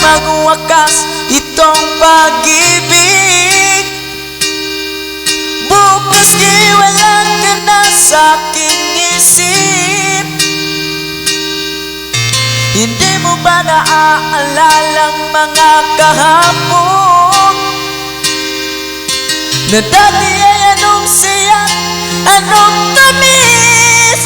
magwakas itong pag-ibig. Bukas giwalan ka na sa aking isip. Hindi mo ba naaalalang mga kahapon na dati ay anong siya, anong tamis?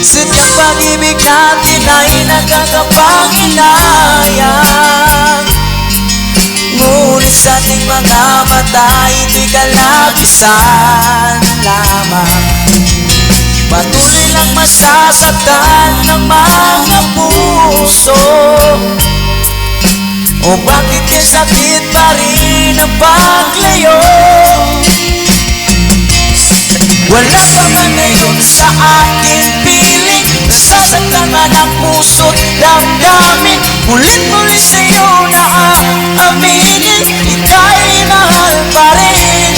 Sadyang pag-ibig natin ay nakakapanginayang, ngunit sa ating mga mata ay di kalabisan lamang. Patuloy lang masasaktan ng mga puso. O bakit kay sakit pa rin ang paglayo? Wala pa man ngayon sa aking piling, nasasaktan man ang puso't damdamin. Ulit-muli sa'yo na aaminin, ika'y mahal pa rin.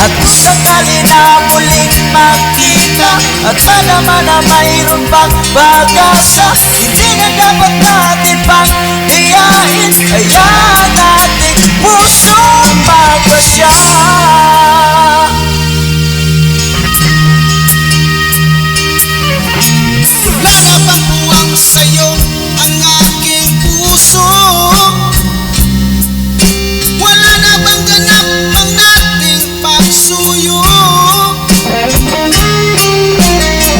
At kung sakali na muling magkita at malaman na mayroon pang pag-asa, hindi na dapat natin pang hiyain. Hayaan natin pusong magpasya. Lalapang buwang sa'yo ang aking puso. Wala na bang ganap ang ating pagsuyo?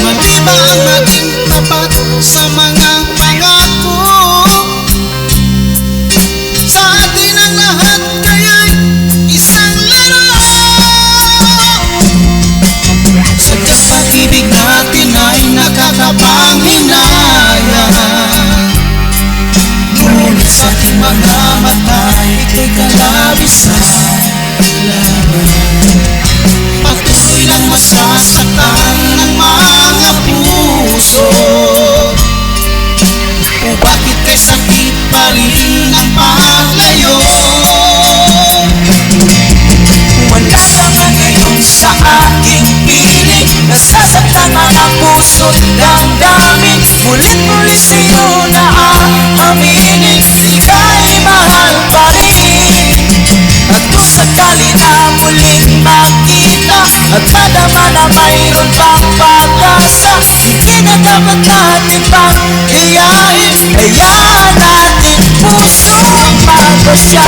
Mali ba ang maging tapat sa mga pangako? Sa atin ang lahat kaya'y isang laro. Sadyang pag-ibig natin ay nakakapanghinayang, ngunit sa ating mga mata ay kay kalabisan lamang. Patuloy lang masasaktan ng mga puso. O bakit kay sakit pa rin ang paglayo? Wala ka man ngayon sa aking piling, nasasaktan man ang puso't damdamin. Mulit-muli sa'yo na aaminin, ika'y mahal pa rin. At kung sakali na muling magkita at madama na mayroon pang pag-asa, hindi na dapat natin pang hiyain. Hayaan natin pusong magpasya.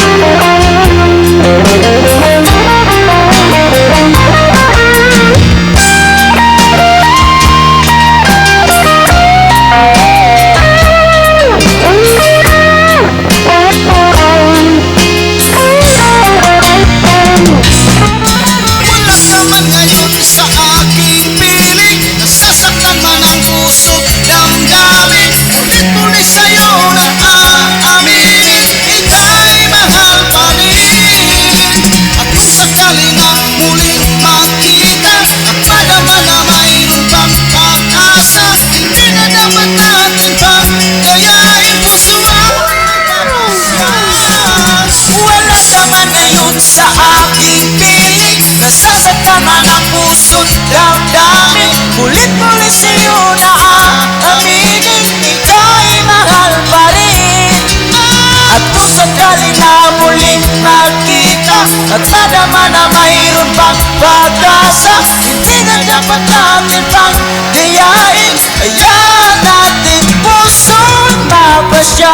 Sa aking piling, nasasaktan man ang puso't damdamin. Mulit-muli sa'yo na aaminin, ika'y mahal pa rin. At kung sakali na muling magkita at madama na mayroon pang pag-asa, hindi na dapat natin pang hiyain. Hayaan natin pusong magpasya.